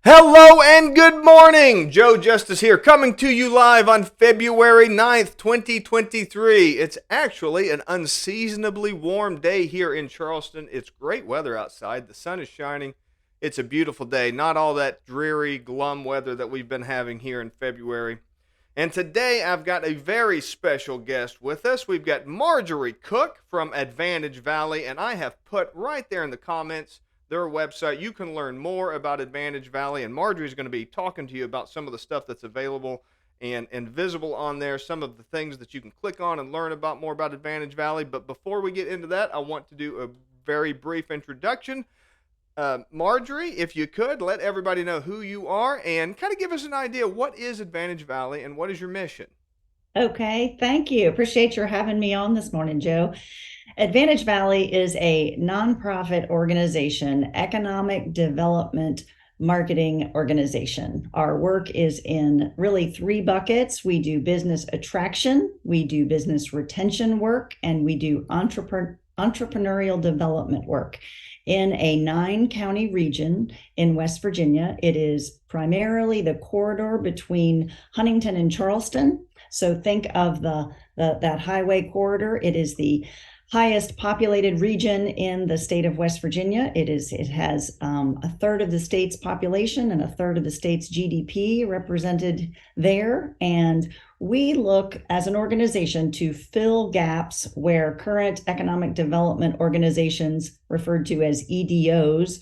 Hello and good morning. Joe Justice here, coming to you live on February 9th, 2023. It's actually an unseasonably warm day here in Charleston. It's great weather outside. The sun is shining. It's a beautiful day. Not all that dreary, glum weather that we've been having here in February. And today I've got a very special guest with us. We've got Marjorie Cooke from Advantage Valley, and I have put right there in the comments their website. You can learn more about Advantage Valley, and Marjorie's going to be talking to you about some of the stuff that's available and visible on there, some of the things that you can click on and learn about more about Advantage Valley. But before we get into that, I want to do a very brief introduction. Marjorie, if you could, let everybody know who you are and kind of give us an idea, what is Advantage Valley and what is your mission? Okay, thank you. Appreciate your having me on this morning, Joe. Advantage Valley is a nonprofit organization, economic development marketing organization. Our work is in really three buckets. We do business attraction, we do business retention work, and we do entrepreneurial development work. In a 9-county region in West Virginia, it is primarily the corridor between Huntington and Charleston. So think of that highway corridor. It is the highest populated region in the state of West Virginia. It has a third of the state's population and a third of the state's GDP represented there. And we look as an organization to fill gaps where current economic development organizations, referred to as EDOs,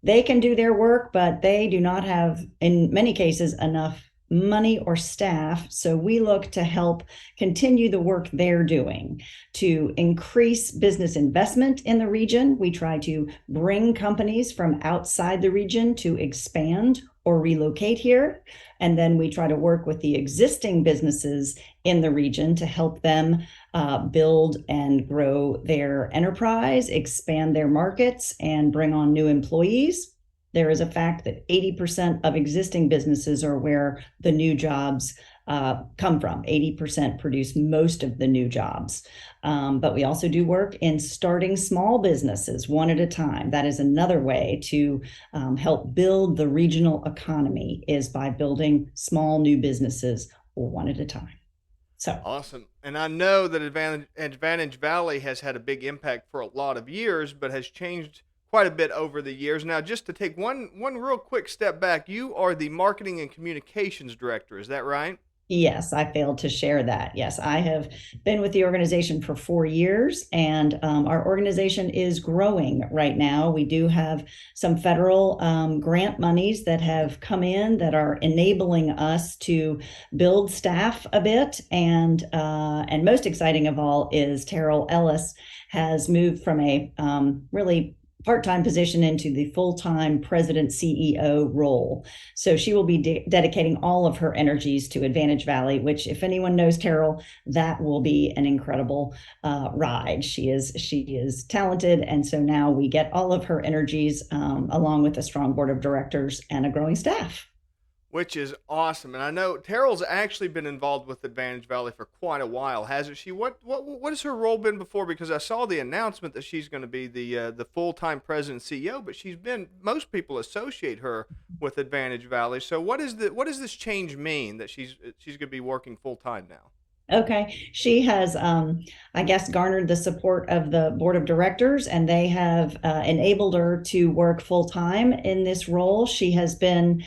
they can do their work, but they do not have, in many cases, enough money or staff. So we look to help continue the work they're doing to increase business investment in the region. We try to bring companies from outside the region to expand or relocate here. And then we try to work with the existing businesses in the region to help them build and grow their enterprise, expand their markets, and bring on new employees. There is a fact that 80% of existing businesses are where the new jobs come from. 80% produce most of the new jobs. But we also do work in starting small businesses one at a time. That is another way to help build the regional economy, is by building small new businesses one at a time. So Awesome. And I know that Advantage Valley has had a big impact for a lot of years, but has changed quite a bit over the years. Now, just to take one real quick step back, you are the marketing and communications director. Is that right? yes, I failed to share that. Yes, I have been with the organization for 4 years, and our organization is growing right now. We do have some federal grant monies that have come in that are enabling us to build staff a bit. And most exciting of all is Terrell Ellis has moved from a really part-time position into the full-time president CEO role. So she will be dedicating all of her energies to Advantage Valley, which, if anyone knows Terrell, that will be an incredible ride. She is talented, and so now we get all of her energies along with a strong board of directors and a growing staff. Which is awesome. And I know Terrell's actually been involved with Advantage Valley for quite a while, hasn't she? What has her role been before? Because I saw the announcement that she's going to be the full time president CEO, but she's been, most people associate her with Advantage Valley. So what does this change mean that she's going to be working full time now? Okay. She has, I guess, garnered the support of the board of directors, and they have enabled her to work full time in this role. She has been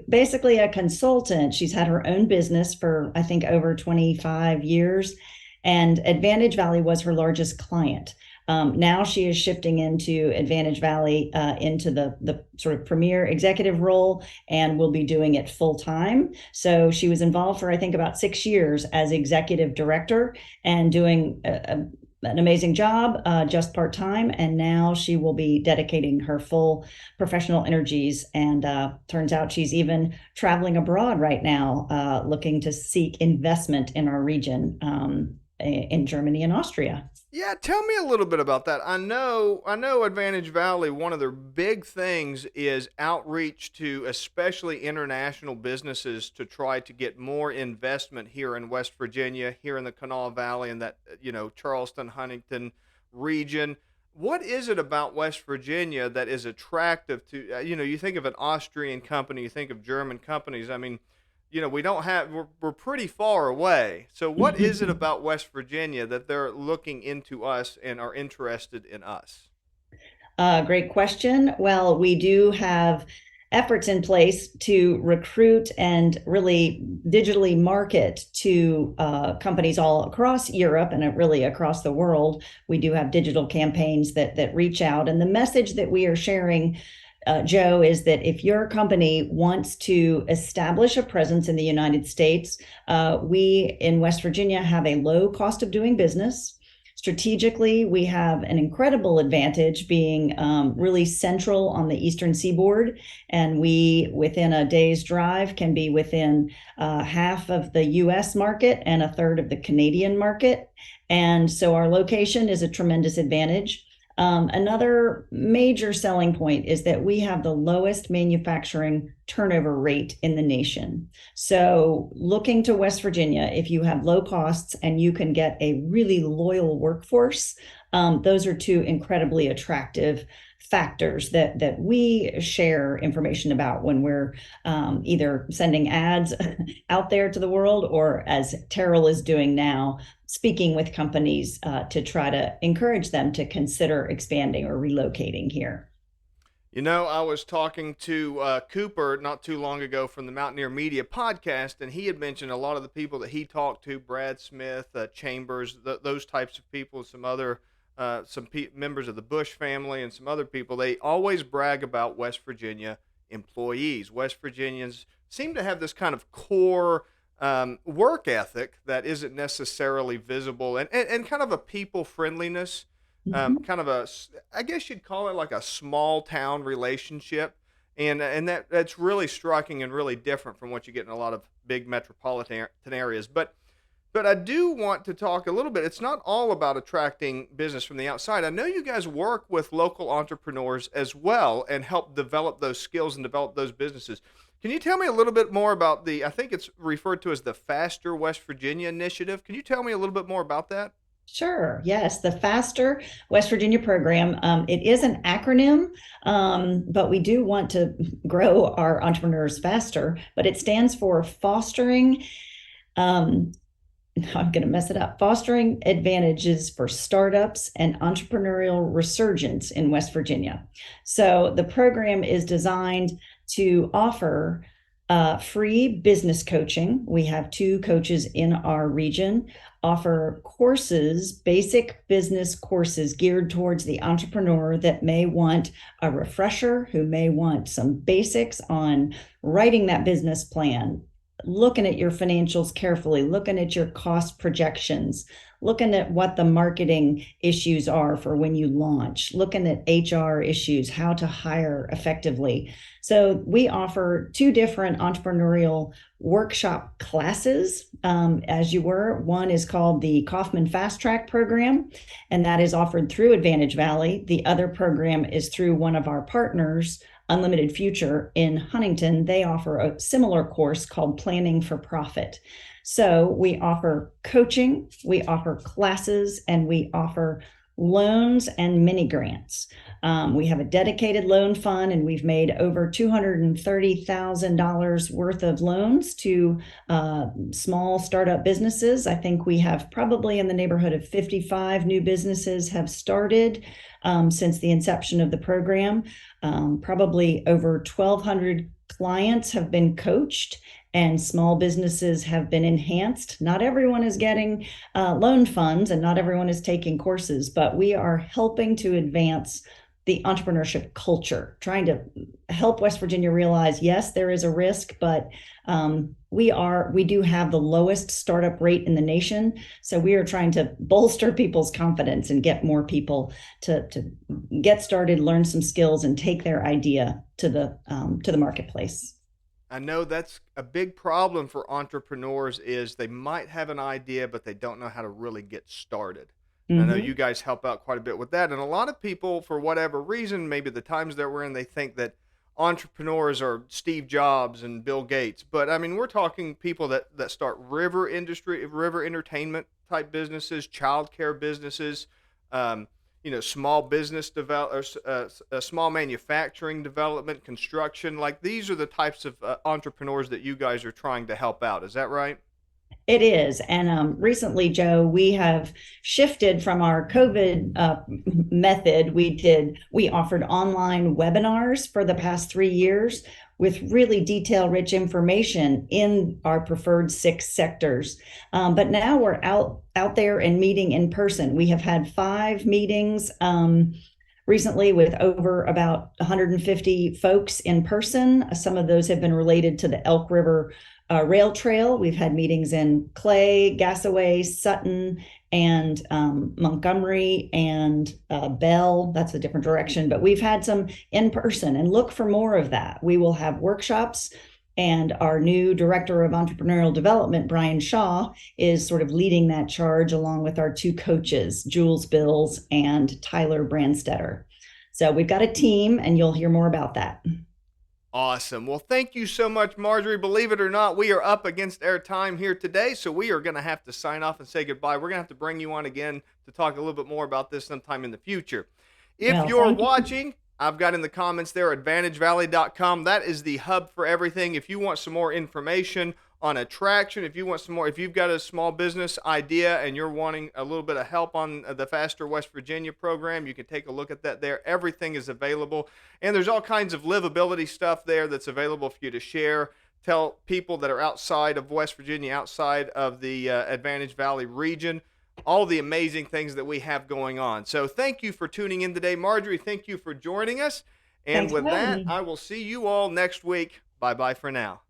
basically a consultant. She's had her own business for, I think, over 25 years, and Advantage Valley was her largest client. Now she is shifting into Advantage Valley, into the sort of premier executive role, and will be doing it full time. So she was involved for, I think, about 6 years as executive director and doing an amazing job, just part time. And now she will be dedicating her full professional energies. And turns out she's even traveling abroad right now, looking to seek investment in our region, in Germany and Austria. Yeah, tell me a little bit about that. I know Advantage Valley, one of their big things is outreach to especially international businesses to try to get more investment here in West Virginia, here in the Kanawha Valley and that Charleston, Huntington region. What is it about West Virginia that is attractive to, you think of an Austrian company, you think of German companies. I mean, we don't have, we're pretty far away. So, what is it about West Virginia that they're looking into us and are interested in us? Great question. Well, we do have efforts in place to recruit and really digitally market to companies all across Europe and really across the world. We do have digital campaigns that reach out, and the message that we are sharing, Joe, is that if your company wants to establish a presence in the United States, we in West Virginia have a low cost of doing business. Strategically, we have an incredible advantage being really central on the eastern seaboard, and we, within a day's drive, can be within half of the US market and a third of the Canadian market. And so our location is a tremendous advantage. Another major selling point is that we have the lowest manufacturing turnover rate in the nation. So, looking to West Virginia, if you have low costs and you can get a really loyal workforce, those are two incredibly attractive factors that we share information about when we're either sending ads out there to the world, or as Terrell is doing now, speaking with companies to try to encourage them to consider expanding or relocating here. I was talking to Cooper not too long ago from the Mountaineer Media podcast, and he had mentioned a lot of the people that he talked to, Brad Smith, Chambers, those types of people, some other members of the Bush family, and some other people. They always brag about West Virginia employees. West Virginians seem to have this kind of core work ethic that isn't necessarily visible, and kind of a people friendliness, Mhm. kind of I guess you'd call it like a small town relationship, and that's really striking and really different from what you get in a lot of big metropolitan areas. But I do want to talk a little bit. It's not all about attracting business from the outside. I know you guys work with local entrepreneurs as well and help develop those skills and develop those businesses. Can you tell me a little bit more about I think it's referred to as the Faster West Virginia initiative. Can you tell me a little bit more about that? Sure. Yes, the Faster West Virginia program. It is an acronym, but we do want to grow our entrepreneurs faster. But it stands for Fostering. Um, I'm going to mess it up. Fostering advantages for startups and entrepreneurial resurgence in West Virginia. So the program is designed to offer free business coaching. We have two coaches in our region, offer courses, basic business courses geared towards the entrepreneur that may want a refresher, who may want some basics on writing that business plan, looking at your financials carefully, looking at your cost projections, looking at what the marketing issues are for when you launch, looking at HR issues, how to hire effectively. So we offer two different entrepreneurial workshop classes, as you were. One is called the Kaufman Fast Track program, and that is offered through Advantage Valley. The other program is through one of our partners, Unlimited Future in Huntington. They offer a similar course called Planning for Profit. So we offer coaching, we offer classes, and we offer loans and mini grants. We have a dedicated loan fund, and we've made over $230,000 worth of loans to small startup businesses. I think we have probably in the neighborhood of 55 new businesses have started since the inception of the program. Probably over 1,200 clients have been coached, and small businesses have been enhanced. Not everyone is getting loan funds, and not everyone is taking courses, but we are helping to advance the entrepreneurship culture, trying to help West Virginia realize, yes, there is a risk, but we do have the lowest startup rate in the nation. So we are trying to bolster people's confidence and get more people to get started, learn some skills, and take their idea to the marketplace. I know that's a big problem for entrepreneurs is they might have an idea, but they don't know how to really get started. And I know you Mm-hmm. guys help out quite a bit with that. And a lot of people, for whatever reason, maybe the times that we're in, they think that entrepreneurs are Steve Jobs and Bill Gates. But I mean, we're talking people that start river entertainment type businesses, childcare businesses, um, small business small manufacturing development, construction. Like these are the types of entrepreneurs that you guys are trying to help out. Is that right? It is. And recently, Joe, we have shifted from our COVID method. We offered online webinars for the past 3 years with really detail rich information in our preferred 6 sectors. But now we're out there and meeting in person. We have had 5 meetings recently with over about 150 folks in person. Some of those have been related to the Elk River rail trail. We've had meetings in Clay, Gassaway, Sutton, and Montgomery and Bell. That's a different direction, but we've had some in person, and look for more of that. We will have workshops, and our new director of entrepreneurial development, Brian Shaw, is sort of leading that charge along with our 2 coaches, Jules Bills and Tyler Brandstetter. So we've got a team, and you'll hear more about that. Awesome. Well, thank you so much, Marjorie. Believe it or not, we are up against our time here today, so we are going to have to sign off and say goodbye. We're going to have to bring you on again to talk a little bit more about this sometime in the future. If Well, you're thank you. watching, I've got in the comments there advantagevalley.com. That is the hub for everything. If you want some more information on attraction, if you've got a small business idea and you're wanting a little bit of help on the Faster West Virginia program, you can take a look at that there. Everything is available. And there's all kinds of livability stuff there that's available for you to share. Tell people that are outside of West Virginia, outside of the Advantage Valley region, all the amazing things that we have going on. So thank you for tuning in today. Marjorie, thank you for joining us. And Thanks for with having that, me. I will see you all next week. Bye-bye for now.